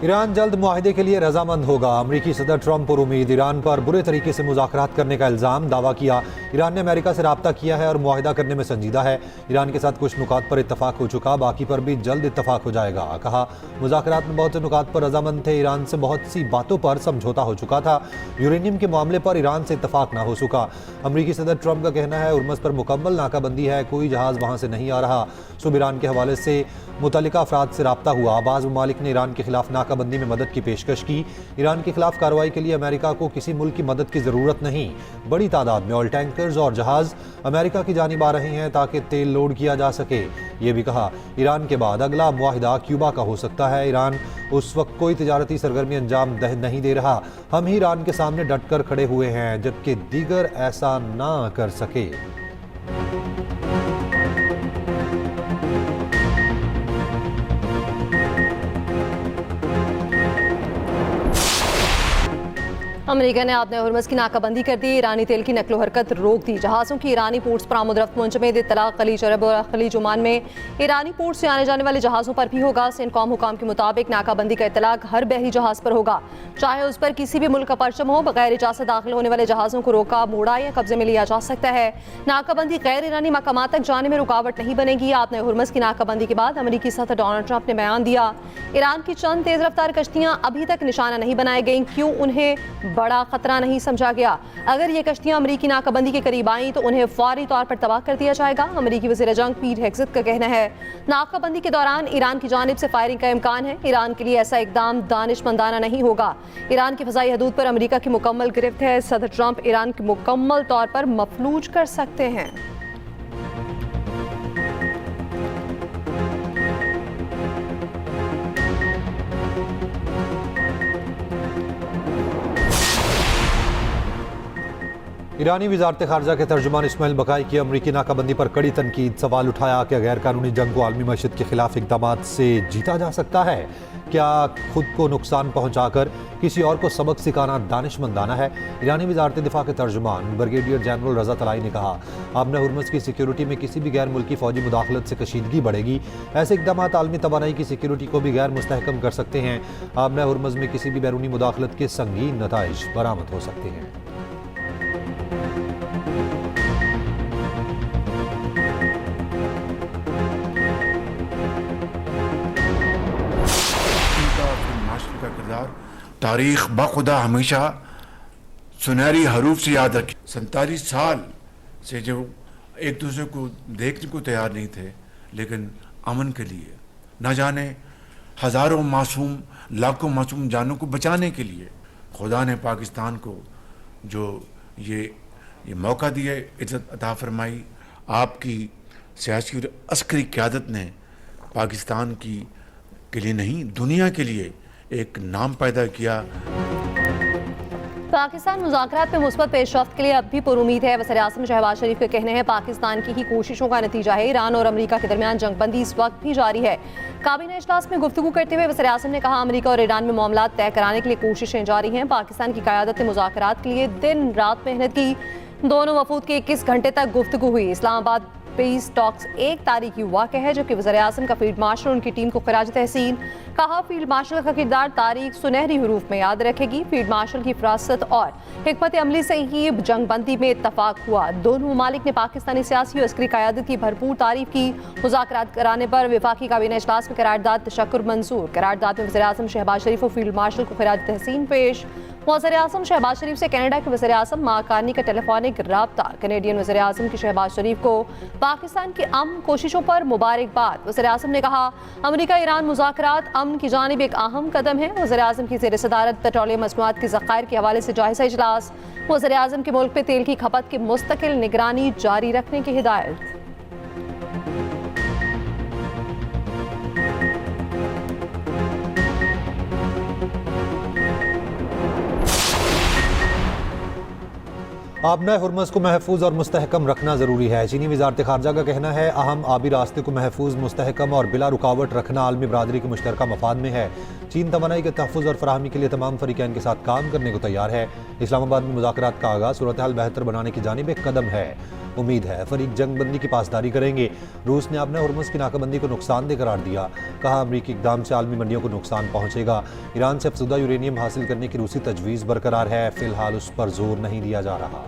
Iran जल्द मुआहदे के लिए रजामंद होगा। अमरीकी सदर ट्रंप पर उम्मीद। ईरान पर बुरे तरीके से मुज़ाकरात करने का इल्ज़ाम। दावा किया ईरान ने अमेरिका से रब्ता किया है और मुआहदा करने में संजीदा है। ईरान के साथ कुछ नुकात पर इत्तफाक हो चुका, बाकी पर भी जल्द इत्तफाक हो जाएगा। कहा मुज़ाकरात में बहुत से नुकात पर रजामंद थे। ईरान से बहुत सी बातों पर समझौता हो चुका था। यूरेनियम के मामले पर ईरान से इत्तफाक ना हो सका। अमरीकी सदर ट्रंप का कहना है उर्मस पर मुकम्मल नाकाबंदी है, कोई जहाज़ वहाँ से नहीं आ रहा। सुबह ईरान के हवाले से मुतल्लिका अफराद से रब्ता हुआ। बाज़ ममालिक ने ईरान के खिलाफ नाकाबंदी में मदद की पेशकश की। ईरान के खिलाफ कार्रवाई के लिए अमेरिका को किसी मुल्क की मदद की ज़रूरत नहीं। बड़ी तादाद में ऑयल टैंकर्स और जहाज़ अमेरिका की जानिब आ रहे हैं ताकि तेल लोड किया जा सके। ये भी कहा ईरान के बाद अगला मुआहिदा क्यूबा का हो सकता है। ईरान उस वक्त कोई तिजारती सरगर्मी अंजाम नहीं दे रहा। हम ही ईरान के सामने डटकर खड़े हुए हैं जबकि दीगर ऐसा ना कर सके। अमेरिका ने आपने हुर्मस की नाकाबंदी कर दी। ईरानी तेल की नकलो हरकत रोक दी। जहाज़ों की ईरानी पोर्ट्स पर आमद रफ्त मुंजमद। इत्तला खलीज अरब और खलीज ओमान में ईरानी पोर्ट्स से आने जाने वाले जहाज़ों पर भी होगा। सेंटकॉम हुकाम के मुताबिक नाकाबंदी का इत्तलाक हर बहरी जहाज़ पर होगा, चाहे उस पर किसी भी मुल्क का परचम हो। बगैर इजाज़त दाखिल होने वाले जहाज़ों को रोका, मोड़ा या कब्जे में लिया जा सकता है। नाकाबंदी गैर ईरानी मकामात तक जाने में रुकावट नहीं बनेगी। आपने हुर्मस की नाकाबंदी के बाद अमरीकी सदर डोनाल्ड ट्रंप ने बयान दिया ईरान की चंद तेज रफ्तार कश्तियां अभी तक निशाना नहीं बनाई गई। क्यों? उन्हें बड़ा खतरा नहीं समझा गया। अगर ये कश्तियां अमरीकी नाकाबंदी के करीब आईं तो उन्हें फौरी तौर पर तबाह कर दिया जाएगा। अमरीकी वज़ीर जंग पीट हेग्ज़ेट का कहना है नाकाबंदी के दौरान ईरान की जानिब से फायरिंग का इम्कान है। ईरान के लिए ऐसा इकदाम दानिशमंदाना नहीं होगा। ईरान की फ़ज़ाई हदूद पर अमरीका की मुकम्मल गिरफ्त है। सदर ट्रंप ईरान को मुकम्मल तौर पर मफलूज कर सकते हैं। ईरानी वज़ारत ख़ारजा के तर्जुमान इस्माइल बकाई की अमरीकी नाकाबंदी पर कड़ी तनकीद। सवाल उठाया कि गैर कानूनी जंग को आलमी मईशत के खिलाफ इक़दामात से जीता जा सकता है। क्या खुद को नुकसान पहुँचाकर किसी और को सबक सिखाना दानिशमंदाना है? ईरानी वज़ारत दिफा के तर्जुमान ब्रिगेडियर जनरल रज़ा तलाई ने कहा आबना हुर्मस की सिक्योरिटी में किसी भी गैर मुल्की फ़ौजी मुदाखलत से कशीदगी बढ़ेगी। ऐसे इक़दामात आलमी तवानाई की सिक्योरिटी को भी गैर मुस्तहकम कर सकते हैं। आबना हुर्मस में किसी भी बैरूनी मुदाखलत के संगीन नताइज बरामद हो सकते हैं। का किरदार तारीख बाखुदा हमेशा सुनहरी हरूफ से याद रखी। 47 साल से जो एक दूसरे को देखने को तैयार नहीं थे, लेकिन अमन के लिए न जाने हज़ारों मासूम लाखों मासूम जानों को बचाने के लिए खुदा ने पाकिस्तान को जो ये मौका दिया, इज़्ज़त अता फरमाई। आपकी सियासी और अस्करी क़यादत ने पाकिस्तान की के लिए नहीं दुनिया के लिए एक नाम पैदा किया। पाकिस्तान मुज़ाकरात में मुस्बत पेशरफ्त के लिए अब भी पुरुमीद है। वज़ीर आज़म शहबाज शरीफ के कहने हैं पाकिस्तान की ही कोशिशों का नतीजा है। ईरान और अमरीका के दरमियान जंगबंदी इस वक्त भी जारी है। काबीना इजलास में गुफ्तगू करते हुए वज़ीर आज़म ने कहा अमरीका और ईरान में मामला तय कराने के लिए कोशिशें जारी हैं। पाकिस्तान की क़यादत ने मुज़ाकरात के लिए दिन रात मेहनत की। दोनों वफूद की 21 घंटे तक गुफ्तगू हुई। इस्लामाबाद पीस टॉक्स 1 तारीख की वाक़या है जबकि वज़ीर आज़म का फील्ड मार्शल उनकी टीम को खिराज तहसीन। कहा फील्ड मार्शल का किरदार तारीख सुनहरी हरूफ में याद रखेगी। फील्ड मार्शल की फरासत और हिकमत अमली से ही जंगबंदी में इत्तफाक हुआ। दोनों ममालिक ने पाकिस्तानी सियासी और अस्करी क़यादत की भरपूर तारीफ की। मुज़ाकरात कराने पर वफाकी काबीना इजलास में करारदाद तशक्कुर मंजूर। करारदाद में वज़ीर आज़म शहबाज शरीफ और फील्ड मार्शल को खिराज तहसीन पेश। वज़ीर आज़म शहबाज शरीफ से कनाडा के वज़ीर आज़म माकानी का टेलीफोनिक राब्ता। कनेडियन वज़ीर आज़म की शहबाज शरीफ को पाकिस्तान की अमन कोशिशों पर मुबारकबाद। वज़ीर आज़म ने कहा अमरीका ईरान मुज़ाकरात अमन की जानिब एक अहम कदम है। वज़ीर आज़म की ज़ेर सदारत पेट्रोलियम मसनूआत के ज़खायर के हवाले से जायज़ा इजलास। वज़ीर आज़म के मुल्क में तेल की खपत की मुस्तकिल निगरानी जारी रखने की हिदायत। आबना हुर्मस को महफूज और मुस्तहकम रखना ज़रूरी है। चीनी वज़ारत ख़ारजा का कहना है अहम आबी रास्ते को महफूज मुस्तहकम और बिला रुकावट रखना आलमी बरादरी के मुश्तरका मफाद में है। चीन तवानाई के तहफ़्फ़ुज़ और फराहमी के लिए तमाम फ़रीक़ैन के साथ काम करने को तैयार है। इस्लामाबाद में मुज़ाकरात का आगाज़ सूरत हाल बेहतर बनाने की जानिब एक कदम है। उम्मीद है फरीक जंग बंदी की पासदारी करेंगे। रूस ने अपने हुर्मुज़ की नाकाबंदी को नुकसानदेह करार दिया। कहा अमरीकी इक़दाम से आलमी मंडियों को नुकसान पहुंचेगा। ईरान से अफजुदा यूरेनियम हासिल करने की रूसी तजवीज़ बरकरार है, फिलहाल उस पर जोर नहीं दिया जा रहा।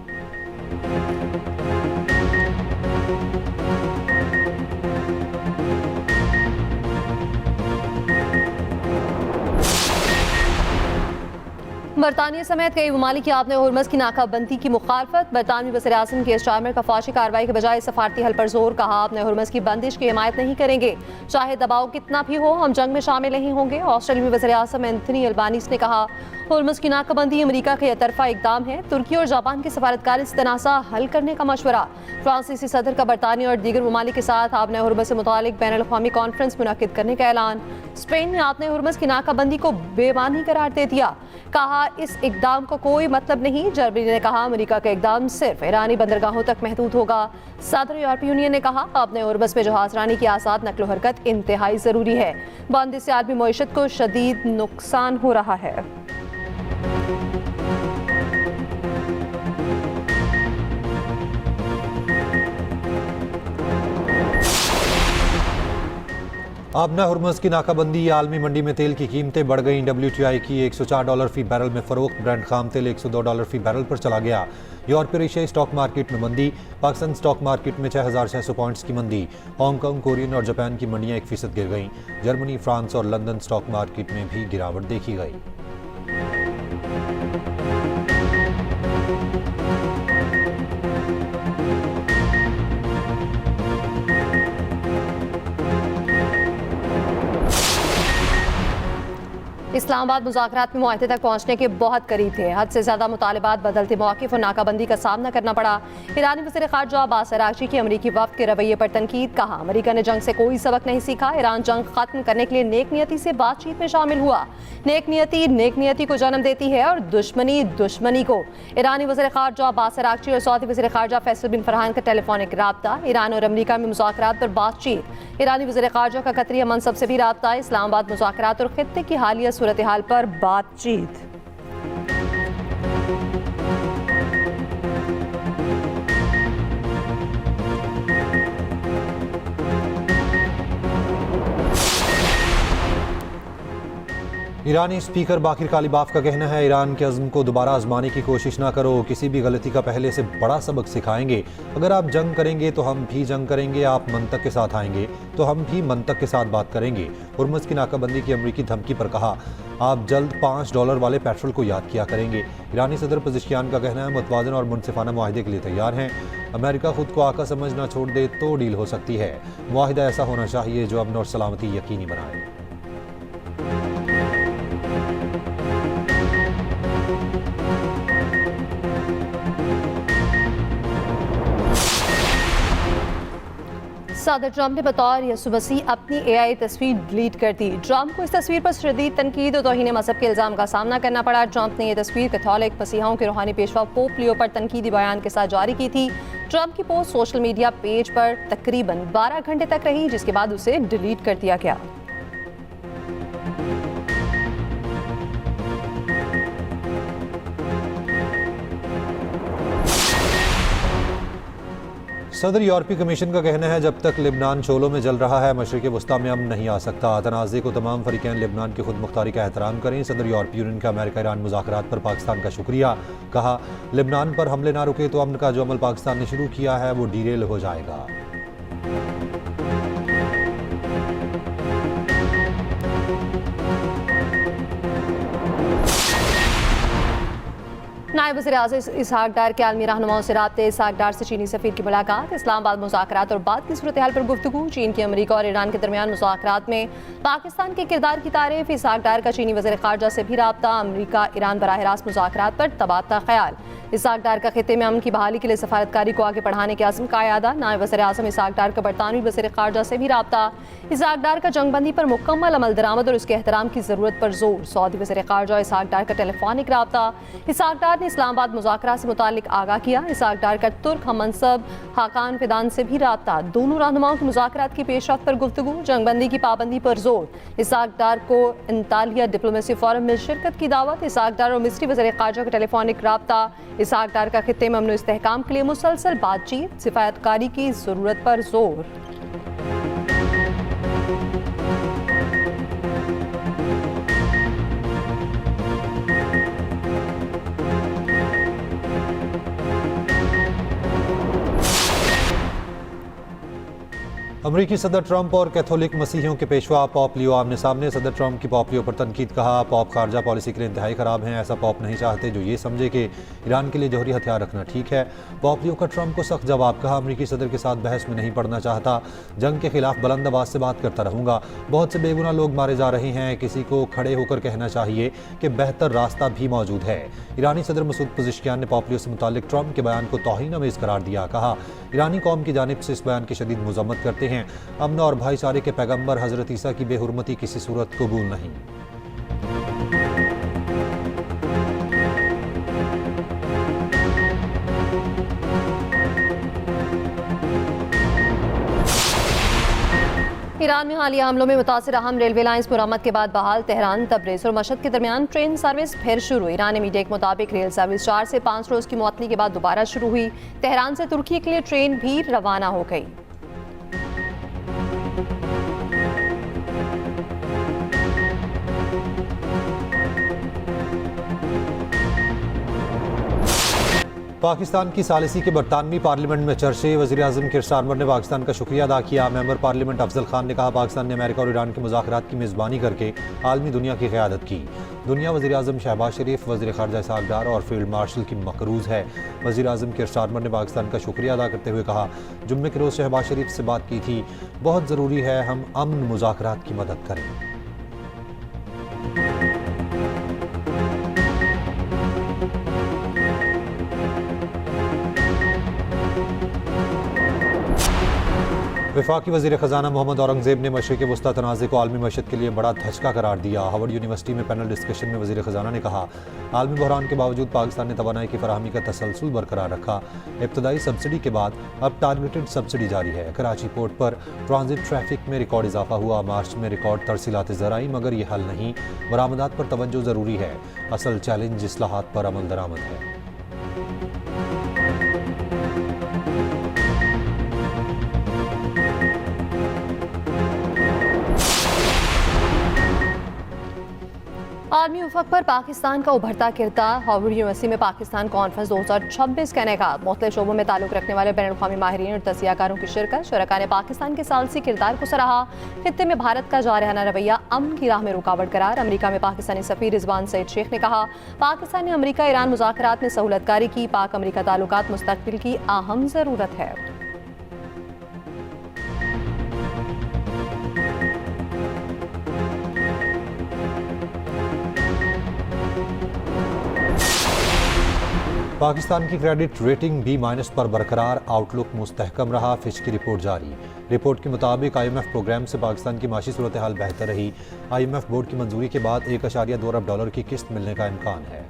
बरतानिया समेत कई ममालिक की आपने हुर्मुज़ की नाकाबंदी की मुखालफत। बरतानवी वज़ीर-ए-आज़म के स्टारमर का फौजी कार्रवाई के बजाय सफारती हल पर जोर। कहा आपने हुर्मुज़ की बंदिश की हिमायत नहीं करेंगे, चाहे दबाव कितना भी हो, हम जंग में शामिल नहीं होंगे। ऑस्ट्रेलियाई वज़ीर-ए-आज़म एंथनी अल्बानीज़ ने कहा हुर्मुज़ की नाकाबंदी अमरीका का एकतरफा इकदाम है। तुर्की और जापान की सफारतकारी से तनाज़ा हल करने का मशवरा। फ्रांसीसी सदर का बरतानिया और दीगर ममालिक के साथ आपने हुर्मुज़ से मुतालिक बैनुल अक़वामी कॉन्फ्रेंस मुनक़िद करने का ऐलान। स्पेन ने आपने हुर्मुज़ की नाकाबंदी को बेमानी करार दे दिया। कहा इस इकदाम को कोई मतलब नहीं। जर्मनी ने कहा अमेरिका का इकदाम सिर्फ ईरानी बंदरगाहों तक महदूद होगा। सदर यूरोपीय यूनियन ने कहा अपने हुर्मुज़ में जहाजरानी की आज़ाद नकलो हरकत इंतहाई ज़रूरी है। बंदी से आलमी मईशत को शदीद नुकसान हो रहा है। आपना हुर्मुज़ की नाकाबंदी, आलमी मंडी में तेल की कीमतें बढ़ गईं। WTI की $104 फी बैरल में फ़रोख्त। ब्रेंट खाम तेल $102 फी बैरल पर चला गया। यूरोपीय एशियाई स्टॉक मार्केट में मंदी। पाकिस्तान स्टॉक मार्केट में 6,600 पॉइंट्स की मंदी। हांगकांग, कोरियन और जापान की मंडियां 1% गिर गईं। जर्मनी, फ्रांस और लंदन स्टॉक मार्केट में भी गिरावट देखी गई। इस्लामाबाद मुज़ाकरात में मुआहदे तक पहुंचने के बहुत करीब थे। हद से ज़्यादा मुतालबात, बदलते मौक़िफ़ और नाकाबंदी का सामना करना पड़ा। ईरानी वज़ीर ख़ारजा अब्बास अराग़ची की अमरीकी वफ़द के रवैये पर तनकीद। कहा अमरीका ने जंग से कोई सबक नहीं सीखा। ईरान जंग ख़त्म करने के लिए नेक नियति से बातचीत में शामिल हुआ। नेक नियति को जन्म देती है और दुश्मनी दुश्मनी को। ईरानी वज़ीर ख़ारजा अब्बास अराग़ची और सऊदी वज़ीर ख़ारजा फैसल बिन फरहान का टेलीफोनिक राब्ता। ईरान और अमरीका में मुज़ाकरात पर बातचीत। ईरानी वज़ीर ख़ारजा का कतरी मनसब से भी राब्ता। इस्लामाबाद मुज़ाकरात और ख़ित्ते की हालिया सूरत हाल पर बातचीत। ईरानी स्पीकर बाकिर कालिबाफ का कहना है ईरान के अज़्म को दोबारा आजमाने की कोशिश ना करो, किसी भी गलती का पहले से बड़ा सबक सिखाएंगे। अगर आप जंग करेंगे तो हम भी जंग करेंगे, आप मंतक के साथ आएंगे तो हम भी मंतक के साथ बात करेंगे। हुर्मुज़ की नाकाबंदी की अमरीकी धमकी पर कहा आप जल्द $5 वाले पेट्रोल को याद किया करेंगे। ईरानी सदर पज़ेश्कियान का कहना है मुतवाज़न और मुनसिफाना मुआहदे के लिए तैयार हैं। अमेरिका खुद को आका समझना छोड़ दे तो डील हो सकती है। मुआहदा ऐसा होना चाहिए जो अमन और सलामती यकीनी बनाए। सदर ट्रंप ने बतौर यसु मसीह अपनी AI तस्वीर डिलीट कर दी। ट्रंप को इस तस्वीर पर शदीद तनकीद और तौहीन मज़हब के इल्ज़ाम का सामना करना पड़ा। ट्रंप ने यह तस्वीर कैथोलिक मसीहाओं के रूहानी पेशवा पोप लियो पर तनकीदी बयान के साथ जारी की थी। ट्रंप की पोस्ट सोशल मीडिया पेज पर तकरीबन 12 घंटे तक रही, जिसके बाद उसे डिलीट कर दिया गया। सदर यूरोपीय कमीशन का कहना है जब तक लिबनान शोलों में जल रहा है मशरिक़ वस्ता में अमन नहीं आ सकता। तनाज़े को तमाम फरीक़ैन लिबनान की खुद मुख्तारी का एहतराम करें। सदर यूरोपीय यूनियन का अमेरिका ईरान मुज़ाकरात पर पाकिस्तान का शुक्रिया। कहा लिबनान पर हमले ना रुके तो अमन का जो अमल पाकिस्तान ने शुरू किया है वो डीरेल हो जाएगा। नायब वज़ीर-ए-आज़म इसहाक डार के आलमी रहनुमाओं से राब्ते। इसहाक डार से चीनी सफ़ीर की मुलाकात। इस्लामाबाद मुज़ाकरात और बाद की सूरत हाल पर गुफ्तगू। चीन की अमरीका और ईरान के दरमियान मुज़ाकरात में पाकिस्तान के किरदार की तारीफ। इसहाक डार का चीनी वज़ीर ख़ारजा से भी राब्ता। अमरीका ईरान बराह रास्त मुज़ाकरात पर तबादला ख्याल। इसहाक डार का खित्ते में अमन की बहाली के लिए सफारतकारी को आगे बढ़ाने के अज़्म का यादा। नायब वज़ीर-ए-आज़म इसहाक डार का बरतानवी वज़ीर ख़ारजा से भी राब्ता। इसहाक डार का जंगबंदी पर मुकम्मल अमल दरामद और उसके एहतराम की ज़रूरत पर जोर। सऊदी वज़ीर ख़ारजा इसहाक डार का टेलीफोनिक राब्ता। इसहाक डार ने इस्लामाबाद मुज़ाकरा से मुतालिक आगाह किया। इसाक डार का तुर्क हम मनसब हाकान फिदान से भी राब्ता। दोनों रहनुमाओं की मुज़ाकरात की पेशरफ्त पर गुफ्तगू, जंगबंदी की पाबंदी पर जोर। इसाक डार को अंतालिया डिप्लोमेसी फोरम में शिरकत की दावत। इसाक डार और मिस्री वज़ीर ख़ारजा का टेलीफोनिक राब्ता। इसाक डार का खित्ते में अमन व इस्तेहकाम के लिए मुसलसल बातचीत, सिफायतकारी की ज़रूरत पर जोर। अमरीकी सदर ट्रंप और कैथोलिक मसीहियों के पेशवा पॉप लियो आमने सामने। सदर ट्रंप की पॉप लियो पर तनकीद, कहा पॉप खारजा पॉलिसी के लिए इंतहाई ख़राब हैं। ऐसा पॉप नहीं चाहते जो ये समझे कि ईरान के लिए जौहरी हथियार रखना ठीक है। पॉप लियो का ट्रंप को सख्त जवाब, कहा अमरीकी सदर के साथ बहस में नहीं पड़ना चाहता, जंग के खिलाफ बुलंद आवाज़ से बात करता रहूँगा। बहुत से बेगुनाह लोग मारे जा रहे हैं, किसी को खड़े होकर कहना चाहिए कि बेहतर रास्ता भी मौजूद है। ईरानी सदर मसूद पज़ेश्कियान ने पॉप लियो से मुतालिक ट्रंप के बयान को तौहीन-आमेज़ करार दिया। कहा ईरानी कौम की जानिब से इस बयान की शदीद मज़म्मत करते हैं। अमन और भाईचारे के पैगंबर हजरत ईसा की बेहुरमती किसी सूरत कबूल नहीं। ईरान में हालिया हमलों में मुतासिर अहम रेलवे लाइन्स मुरम्मत के बाद बहाल। तेहरान, तबरेज़ और मशहद के दरमियान ट्रेन सर्विस फिर शुरू। ईरानी मीडिया के मुताबिक रेल सर्विस 4 से 5 रोज़ की मुअत्तली के बाद दोबारा शुरू हुई। तेहरान से तुर्की के लिए ट्रेन भी रवाना हो गई। पाकिस्तान की सालिसी के बरतानवी पार्लियामेंट में चर्चे। वज़ीर आज़म किर स्टारमर ने पाकिस्तान का शुक्रिया अदा किया। मेंबर पार्लियामेंट अफजल खान ने कहा पाकिस्तान ने अमेरिका और ईरान के मुज़ाकरात की मेज़बानी करके आलमी दुनिया की क़यादत की। दुनिया वज़ीर आज़म शहबाज शरीफ, वज़ीर ख़ारजा इसाक डार और फील्ड मार्शल की मकरूज़ है। वज़ीर आज़म किर स्टारमर ने पाकिस्तान का शुक्रिया अदा करते हुए कहा जुम्मे के रोज़ शहबाज शरीफ से बात की थी, बहुत ज़रूरी है हम अमन मुज़ाकरात की मदद करें। वफाकी वज़ीर ख़जाना मोहम्मद औरंगज़ेब ने मशरिक़ वस्ता तनाज़े को आलमी मईशत के लिए बड़ा धचका करार दिया। हार्वर्ड यूनिवर्सिटी में पैनल डिस्कशन में वज़ीर ख़जाना ने कहा आलमी बहरान के बावजूद पाकिस्तान ने तवानाई की फराहमी का तसलसल बरकरार रखा। इब्तदाई सब्सिडी के बाद अब टारगेटेड सब्सिडी जारी है। कराची पोर्ट पर ट्रांजिट ट्रैफिक में रिकॉर्ड इजाफा हुआ। मार्च में रिकॉर्ड तरसीलात ज़राई, मगर ये हल नहीं। बरामदात पर तवज्जो ज़रूरी है। असल चैलेंज इस्लाहात पर अमल दरामद है। आलमी उफक पर पाकिस्तान का उभरता किरदार। हार्वर्ड यूनिवर्सिटी में पाकिस्तान कॉन्फ्रेंस 2026 का इनेकाद। मुख्तलिफ शोबों में ताल्लुक रखने वाले बैनुल-अक़वामी माहिरीन और तजियाकारों की शिरकत। शुरका ने पाकिस्तान के सालसी किरदार को सराहा। खित्ते में भारत का जारहाना रवैया अमन की राह में रुकावट करार। अमरीका में पाकिस्तानी सफ़ीर रिजवान सईद शेख ने कहा पाकिस्तान ने अमरीका ईरान मुज़ाकरात में सहूलतकारी की। पाक अमरीका ताल्लुकात मुस्तक़बिल की अहम ज़रूरत है। पाकिस्तान की क्रेडिट रेटिंग B- पर बरकरार। आउटलुक मुस्तहकम रहा। फिच की रिपोर्ट जारी। रिपोर्ट के मुताबिक IMF प्रोग्राम से पाकिस्तान की माशी सूरत हाल बेहतर रही। IMF बोर्ड की मंजूरी के बाद $1.2 अरब की किस्त मिलने का इम्कान है।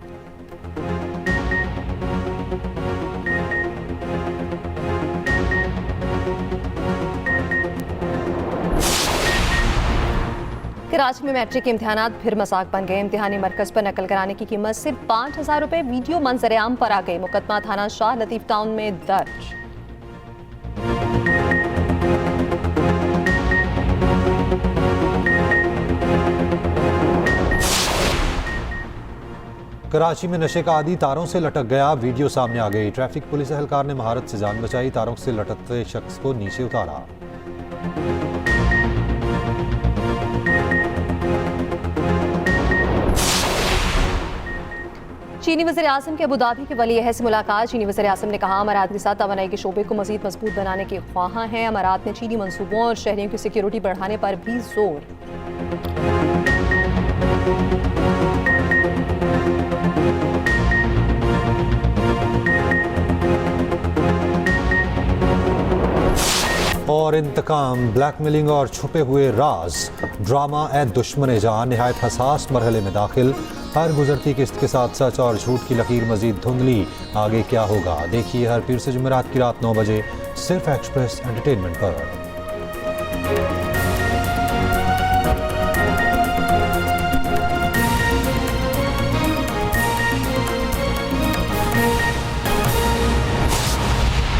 कराची में मैट्रिक के इम्तिहानात फिर मजाक बन गए। इम्तिहानी मरकज पर नकल कराने की कीमत सिर्फ 5,000 रुपये। वीडियो मंजर-ए-आम पर आ गई। मुकदमा थाना शाह लतीफ टाउन में दर्ज। कराची में नशे का आदी तारों से लटक गया। वीडियो सामने आ गई। ट्रैफिक पुलिस एहलकार ने महारत से जान बचाई। तारों से लटकते शख्स को नीचे उतारा। चीनी वज़ीर-ए-आज़म के अबूधाबी के वली-ए-अहद से मुलाकात। चीनी वज़ीर-ए-आज़म ने कहा अमारात के साथ तवानाई के शोबे को मज़ीद मजबूत बनाने के ख्वाहां हैं। अमारात ने चीनी मनसूबों और शहरियों की सिक्योरिटी बढ़ाने पर भी जोर। और इंतकाम, ब्लैकमेलिंग और छुपे हुए राज, ड्रामा ए दुश्मन जान नहायत हसास मरहले में दाखिल। हर गुजरती किस्त के साथ सच और झूठ की लकीर मजीद धुंधली। आगे क्या होगा देखिए हर पीर से जुमेरात की रात 9 बजे सिर्फ एक्सप्रेस एंटरटेनमेंट पर।